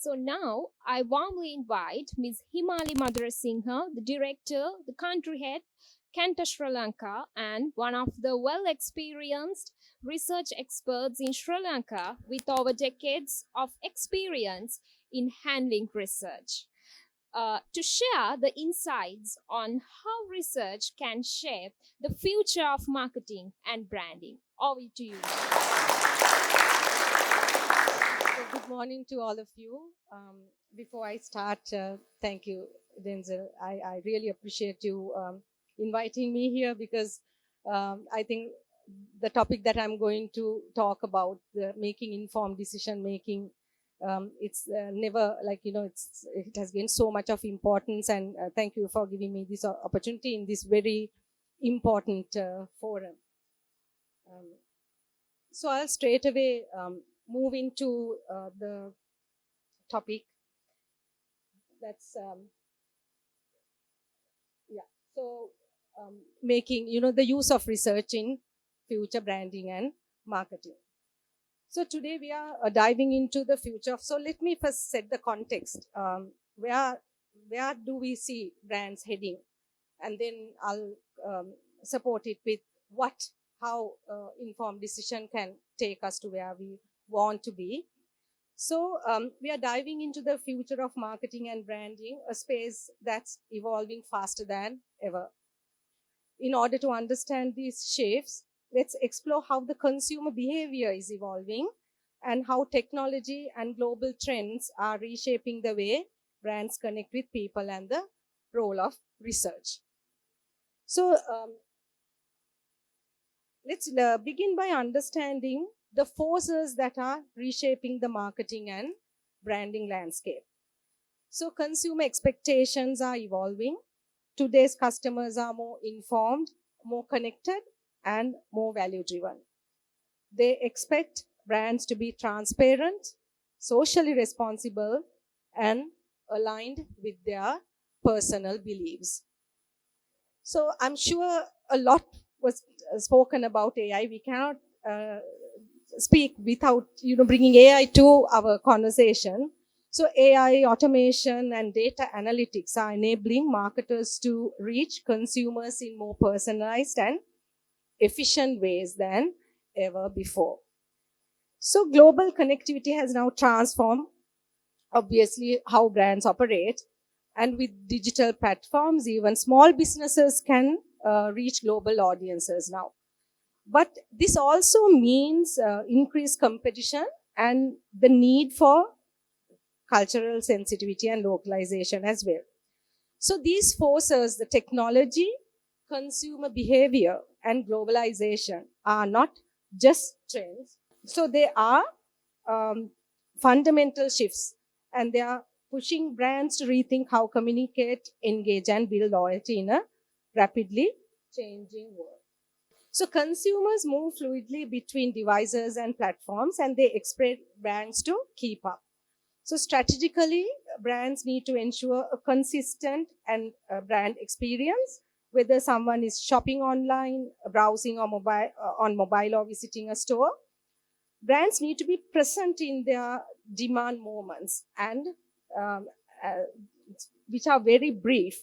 So now I warmly invite Ms. Himali Madarasinghe, the director, the country head, Kanta Sri Lanka, and one of the well experienced research experts in Sri Lanka with over decades of experience in handling research, to share the insights on how research can shape the future of marketing and branding. Over to you. So good morning to all of you. Before I start, thank you, Denzel. I really appreciate you inviting me here because I think the topic that I'm going to talk about, the making informed decision making, it's never like, it has gained so much of importance. And thank you for giving me this opportunity in this very important forum. Um, so I'll straight away move into the topic. That's yeah. So making the use of research in future branding and marketing. So today we are diving into the future. So let me first set the context. Where do we see brands heading, and then I'll support it with how informed decision can take us to where we want to be. So we are diving into the future of marketing and branding, a space that's evolving faster than ever. In order to understand these shifts, let's explore how the consumer behavior is evolving and how technology and global trends are reshaping the way brands connect with people and the role of research. So let's begin by understanding the forces that are reshaping the marketing and branding landscape. So consumer expectations are evolving. Today's customers are more informed, more connected, and more value driven. They expect brands to be transparent, socially responsible, and aligned with their personal beliefs. So I'm sure a lot was spoken about AI. We cannot speak without bringing AI to our conversation. So AI, automation, and data analytics are enabling marketers to reach consumers in more personalized and efficient ways than ever before. So global connectivity has now transformed, obviously, how brands operate. And with digital platforms, even small businesses can reach global audiences now. But this also means increased competition and the need for cultural sensitivity and localization as well. So these forces, the technology, consumer behavior, and globalization are not just trends. So they are fundamental shifts, and they are pushing brands to rethink how communicate, engage, and build loyalty in a rapidly changing world. So consumers move fluidly between devices and platforms, and they expect brands to keep up. So strategically, brands need to ensure a consistent and brand experience, whether someone is shopping online, browsing on mobile or visiting a store. Brands need to be present in their demand moments and um, uh, which are very brief,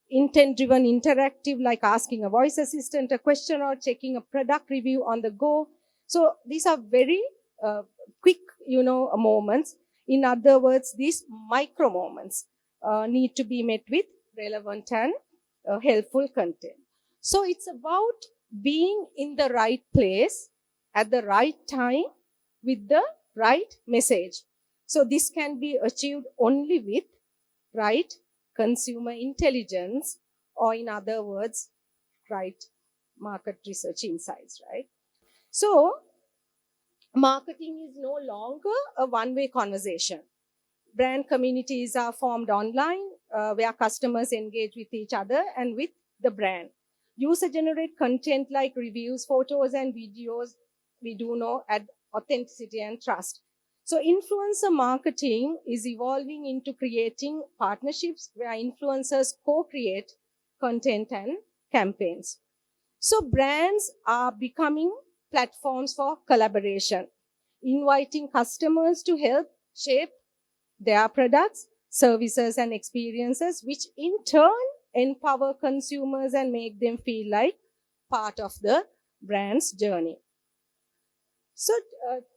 intent-driven, interactive, like asking a voice assistant a question or checking a product review on the go. So these are very quick, moments. In other words, these micro moments need to be met with relevant and helpful content. So it's about being in the right place at the right time with the right message. So this can be achieved only with right consumer intelligence, or in other words, right market research insights, right? So marketing is no longer a one-way conversation. Brand communities are formed online where customers engage with each other and with the brand. User generate content like reviews, photos, and videos. We do know add authenticity and trust. So influencer marketing is evolving into creating partnerships where influencers co-create content and campaigns. So brands are becoming platforms for collaboration, inviting customers to help shape their products, services, and experiences, which in turn empower consumers and make them feel like part of the brand's journey. So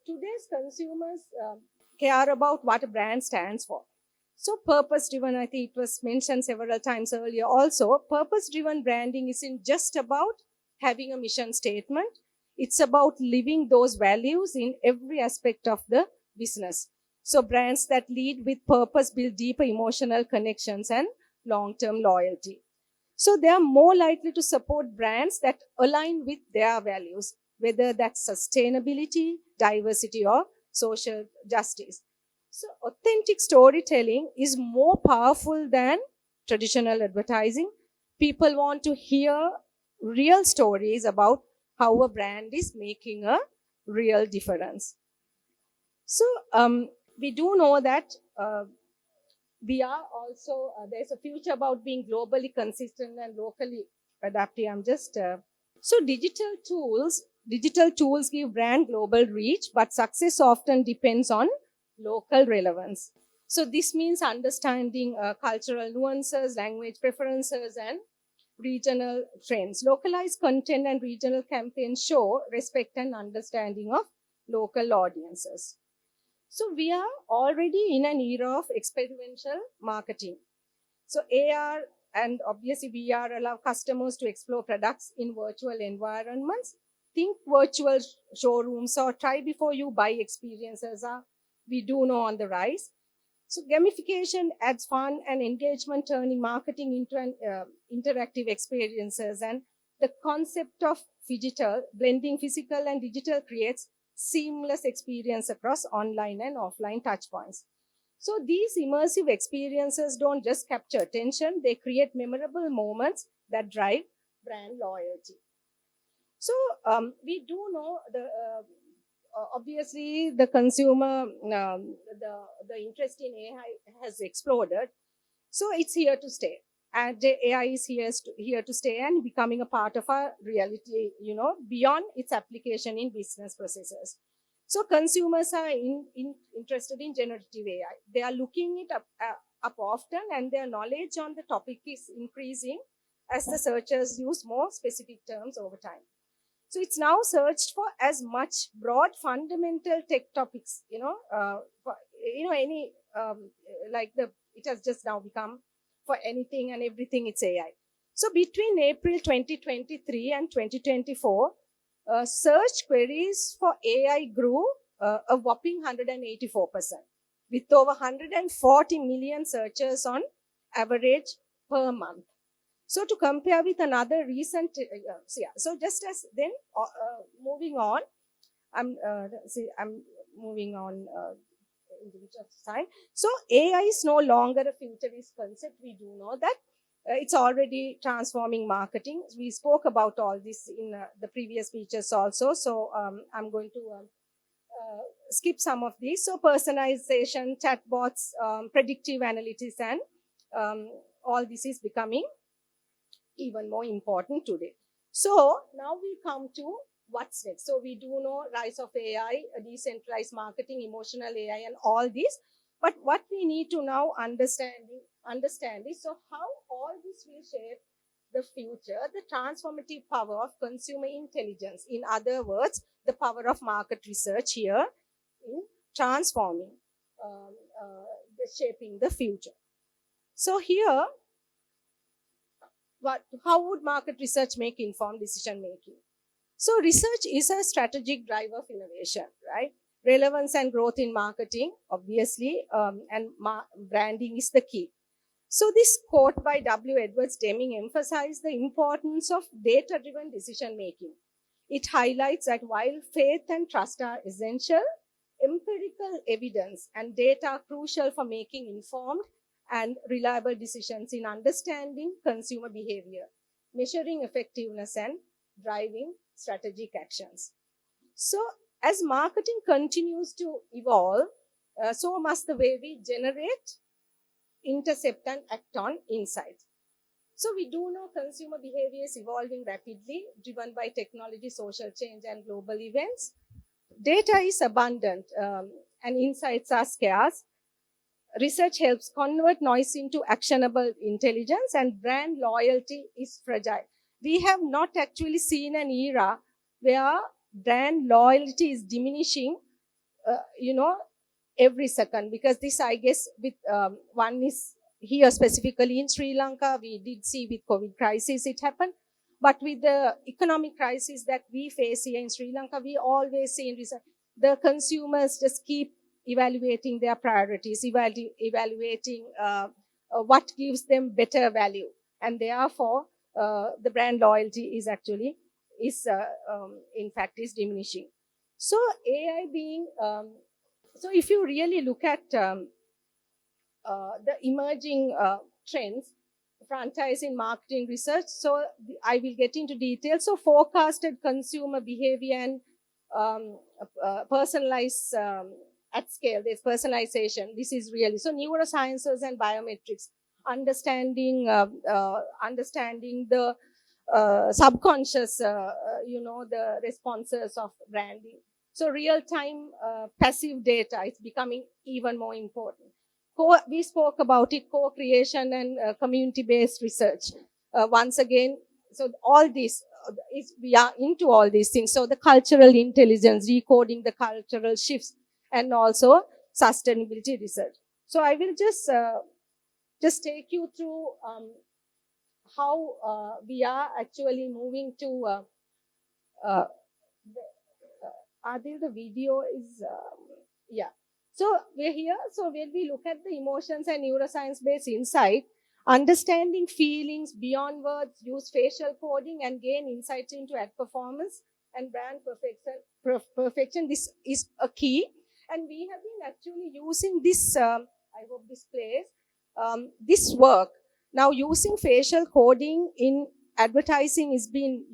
today's consumers care about what a brand stands for. So purpose driven, I think it was mentioned several times earlier also, purpose driven branding isn't just about having a mission statement. It's about living those values in every aspect of the business. So brands that lead with purpose build deeper emotional connections and long-term loyalty. So they are more likely to support brands that align with their values, whether that's sustainability, diversity, or social justice. So authentic storytelling is more powerful than traditional advertising. People want to hear real stories about how a brand is making a real difference. So we do know that we are also, there's a future about being globally consistent and locally adaptive. So digital tools give brand global reach, but success often depends on local relevance. So this means understanding cultural nuances, language preferences, and regional trends. Localized content and regional campaigns show respect and understanding of local audiences. So we are already in an era of experiential marketing. So AR and obviously VR allow customers to explore products in virtual environments. Think virtual showrooms or try before you buy experiences are, we do know, on the rise. So gamification adds fun and engagement, turning marketing into an interactive experiences. And the concept of phygital, blending physical and digital, creates seamless experience across online and offline touchpoints. So these immersive experiences don't just capture attention, they create memorable moments that drive brand loyalty. So we do know obviously the consumer, the interest in AI has exploded. So it's here to stay. And the AI is here to stay and becoming a part of our reality, beyond its application in business processes. So consumers are interested in generative AI. They are looking it up often, and their knowledge on the topic is increasing as the searchers use more specific terms over time. So it's now searched for as much broad fundamental tech topics, any it has just now become for anything and everything, it's AI. So between April 2023 and 2024, search queries for AI grew a whopping 184%, with over 140 million searches on average per month. So to compare with another recent, so just as then moving on, I'm moving on into the time. So AI is no longer a futurist concept. We do know that it's already transforming marketing. We spoke about all this in the previous speeches also. So I'm going to skip some of these. So personalization, chatbots, predictive analytics, and all this is becoming even more important today. So now we come to what's next. So we do know rise of AI, decentralized marketing, emotional AI, and all this. But what we need to now understand is, so how all this will shape the future, the transformative power of consumer intelligence. In other words, the power of market research here in transforming, shaping the future. So here, how would market research make informed decision making? So research is a strategic driver of innovation, right? Relevance and growth in marketing, obviously, and branding is the key. So this quote by W. Edwards Deming emphasized the importance of data-driven decision making. It highlights that while faith and trust are essential, empirical evidence and data are crucial for making informed and reliable decisions in understanding consumer behavior, measuring effectiveness, and driving strategic actions. So as marketing continues to evolve, so must the way we generate, intercept, and act on insights. So we do know consumer behavior is evolving rapidly, driven by technology, social change, and global events. Data is abundant and insights are scarce. research helps convert noise into actionable intelligence, and brand loyalty is fragile. We have not actually seen an era where brand loyalty is diminishing, every second, because this, I guess, with one is here specifically in Sri Lanka, we did see with COVID crisis it happened. But with the economic crisis that we face here in Sri Lanka, we always see in research, the consumers just keep evaluating their priorities, evaluating what gives them better value. And therefore, the brand loyalty is actually, in fact, is diminishing. So AI being, so if you really look at the emerging trends, franchising, marketing research. So I will get into details. So forecasted consumer behavior and personalized at scale. There's personalization. This is really so neurosciences and biometrics, understanding the subconscious, the responses of branding. So real-time passive data is becoming even more important. We spoke about it, co-creation and community-based research. Once again, so all this, we are into all these things. So the cultural intelligence, decoding the cultural shifts, and also sustainability research. So I will just take you through how we are actually moving to, are there the video is, yeah. So we're here. So when we look at the emotions and neuroscience-based insight, understanding feelings beyond words, use facial coding, and gain insights into ad performance and brand perfection. This is a key. And we have been actually using this, I hope this plays, this work. Now using facial coding in advertising is been,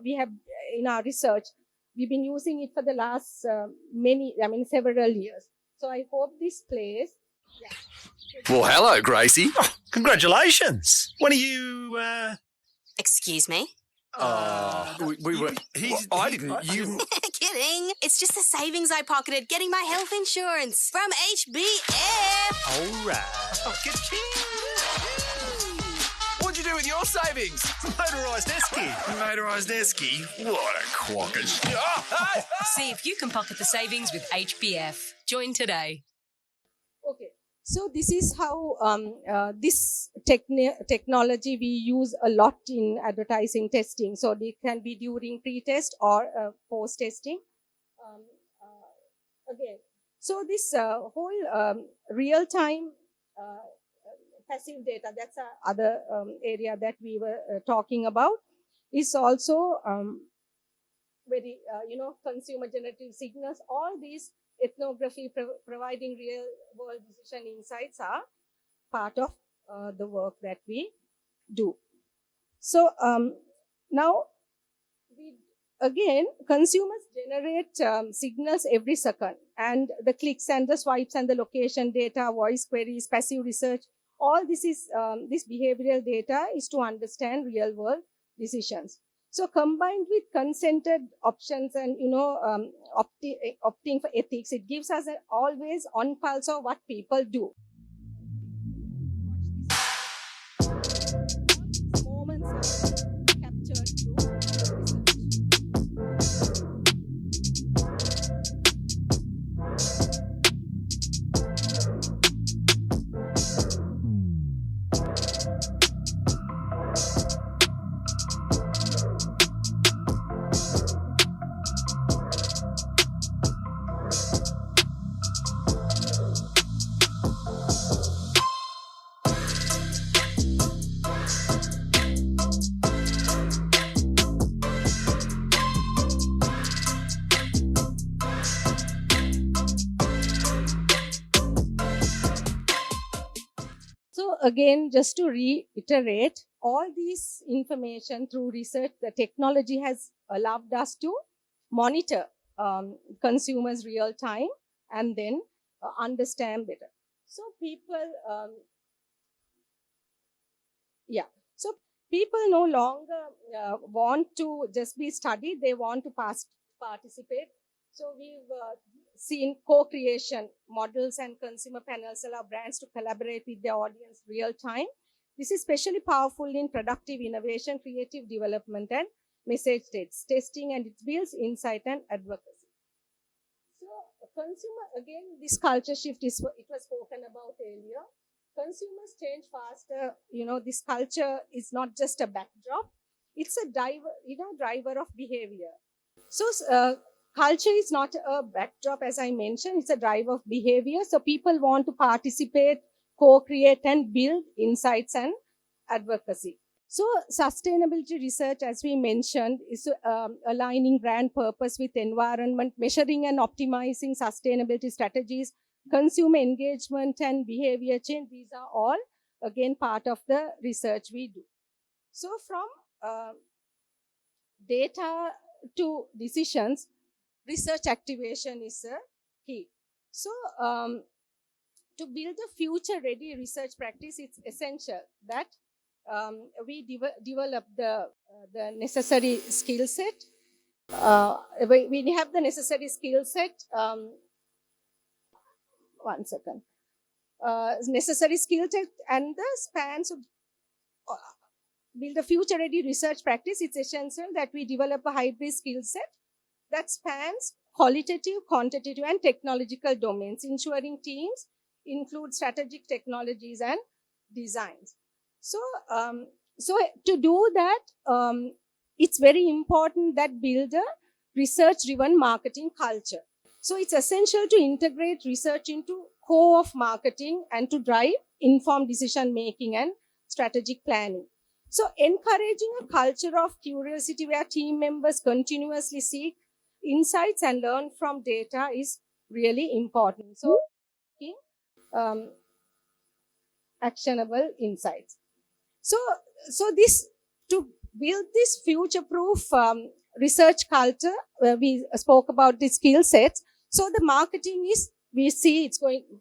we have in our research, we've been using it for the last several years. So I hope this plays. Yeah. Well, hello, Gracie. Oh, congratulations. When are you, Excuse me? We were. I didn't. You. Kidding. It's just the savings I pocketed getting my health insurance from HBF. all right. Oh, What'd you do with your savings? Motorised esky. Motorised esky. What a quackers. Oh, See if you can pocket the savings with HBF. Join today. Okay. So this is how this technology we use a lot in advertising testing. So it can be during pre-test or post-testing. Again, so this whole real-time passive data, that's other area that we were talking about, is also very, consumer-generative signals. All these ethnography providing real-world decision insights are part of the work that we do. So now, again, consumers generate signals every second, and the clicks and the swipes and the location data, voice queries, passive research, all this is this behavioral data is to understand real-world decisions. So combined with consented options and opting for ethics, it gives us an always on pulse of what people do. Moments are captured through research. So again, just to reiterate, all these information through research, the technology has allowed us to monitor consumers real time and then understand better. So people, so people no longer want to just be studied, they want to participate. So we've seen co-creation models and consumer panels allow brands to collaborate with their audience real time. This is especially powerful in productive innovation, creative development, and message testing, and it builds insight and advocacy. So, consumer, again, this culture shift is, it was spoken about earlier. Consumers change faster. This culture is not just a backdrop, it's a driver of behavior. So, culture is not a backdrop, as I mentioned, it's a driver of behavior. So, people want to participate, co-create, and build insights and advocacy. So, sustainability research, as we mentioned, is aligning brand purpose with environment, measuring and optimizing sustainability strategies, consumer engagement, and behavior change. These are all, again, part of the research we do. So, from data to decisions, research activation is a key. So, to build a future-ready research practice, it's essential that we develop the necessary skill set. We have the necessary skill set. Necessary skill set and the spans of build a future-ready research practice. It's essential that we develop a hybrid skill set that spans qualitative, quantitative, and technological domains, ensuring teams include strategic technologies and designs. So to do that, it's very important that build a research-driven marketing culture. So it's essential to integrate research into core of marketing and to drive informed decision-making and strategic planning. So encouraging a culture of curiosity where team members continuously seek insights and learn from data is really important. So, actionable insights. So this, to build this future-proof research culture, we spoke about the skill sets. So the marketing is, we see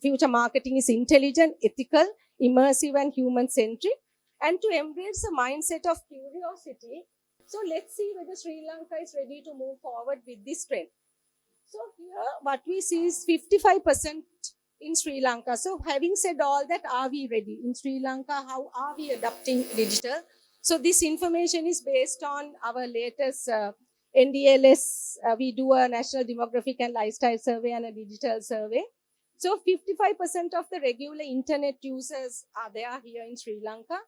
future marketing is intelligent, ethical, immersive, and human-centric, and to embrace the mindset of curiosity. So let's see whether Sri Lanka is ready to move forward with this trend. So here, what we see is 55% in Sri Lanka. So having said all that, are we ready? In Sri Lanka, how are we adopting digital? So this information is based on our latest NDLS. We do a National Demographic and Lifestyle Survey and a digital survey. So 55% of the regular internet users are there here in Sri Lanka.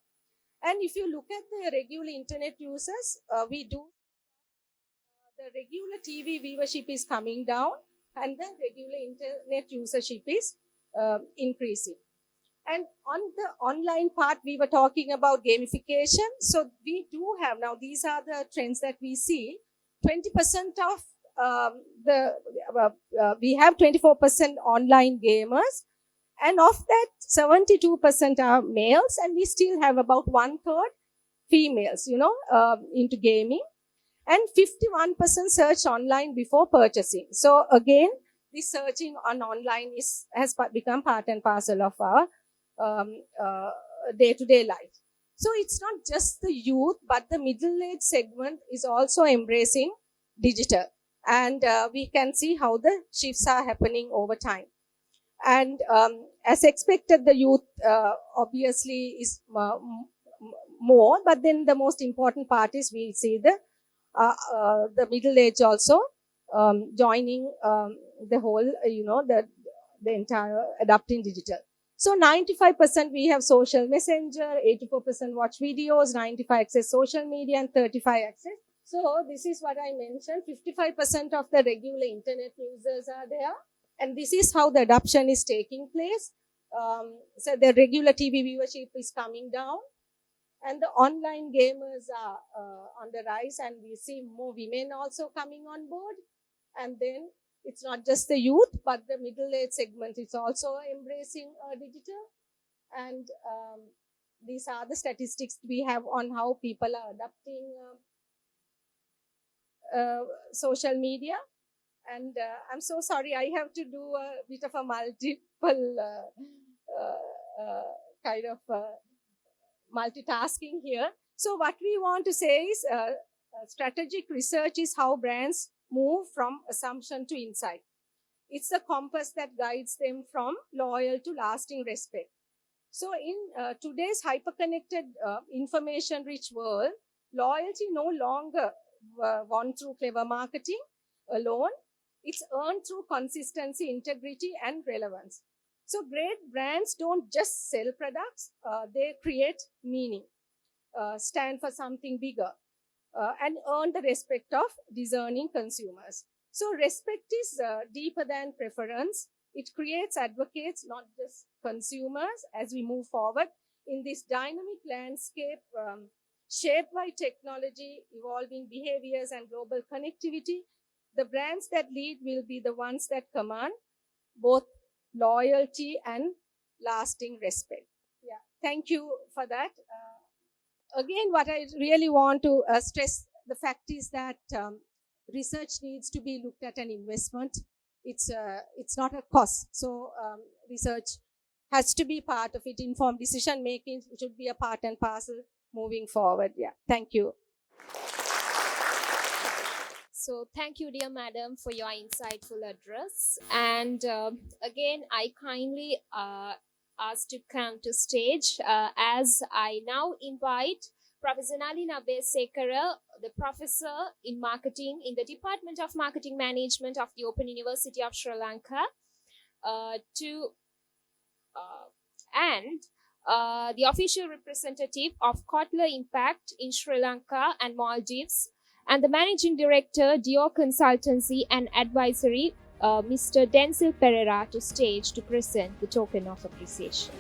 And if you look at the regular internet users, the regular TV viewership is coming down and the regular internet usership is increasing. And on the online part, we were talking about gamification. So we do have, now these are the trends that we see. 20% of we have 24% online gamers. And of that, 72% are males, and we still have about 1/3 females, into gaming. And 51% search online before purchasing. So again, this searching on online has become part and parcel of our day-to-day life. So it's not just the youth, but the middle-aged segment is also embracing digital. And we can see how the shifts are happening over time. And as expected, the youth obviously is more, but then the most important part is we see the middle age also joining the whole, the entire adapting digital. So 95% we have social messenger, 84% watch videos, 95 access social media, and 35 access. So this is what I mentioned, 55% of the regular internet users are there. And this is how the adoption is taking place. So the regular TV viewership is coming down. And the online gamers are on the rise. And we see more women also coming on board. And then it's not just the youth, but the middle-aged segment is also embracing digital. And these are the statistics we have on how people are adopting social media. And I'm so sorry, I have to do a bit of a multiple kind of multitasking here. So what we want to say is strategic research is how brands move from assumption to insight. It's the compass that guides them from loyal to lasting respect. So in today's hyperconnected, information-rich world, loyalty no longer won through clever marketing alone. It's earned through consistency, integrity, and relevance. So great brands don't just sell products, they create meaning, stand for something bigger, and earn the respect of discerning consumers. So respect is deeper than preference. It creates advocates, not just consumers, as we move forward in this dynamic landscape shaped by technology, evolving behaviors, and global connectivity. The brands that lead will be the ones that command both loyalty and lasting respect. Yeah, thank you for that. Again, what I really want to stress the fact is that research needs to be looked at an investment. It's not a cost. So research has to be part of it. Informed decision making should be a part and parcel moving forward. Yeah, thank you. So thank you, dear madam, for your insightful address. And again, I kindly ask to come to stage as I now invite Professor Nalina Besekara, the professor in marketing in the Department of Marketing Management of the Open University of Sri Lanka, and the official representative of Kotler Impact in Sri Lanka and Maldives, and the Managing Director, Dio Consultancy and Advisory, Mr. Denzel Pereira, to stage to present the token of appreciation.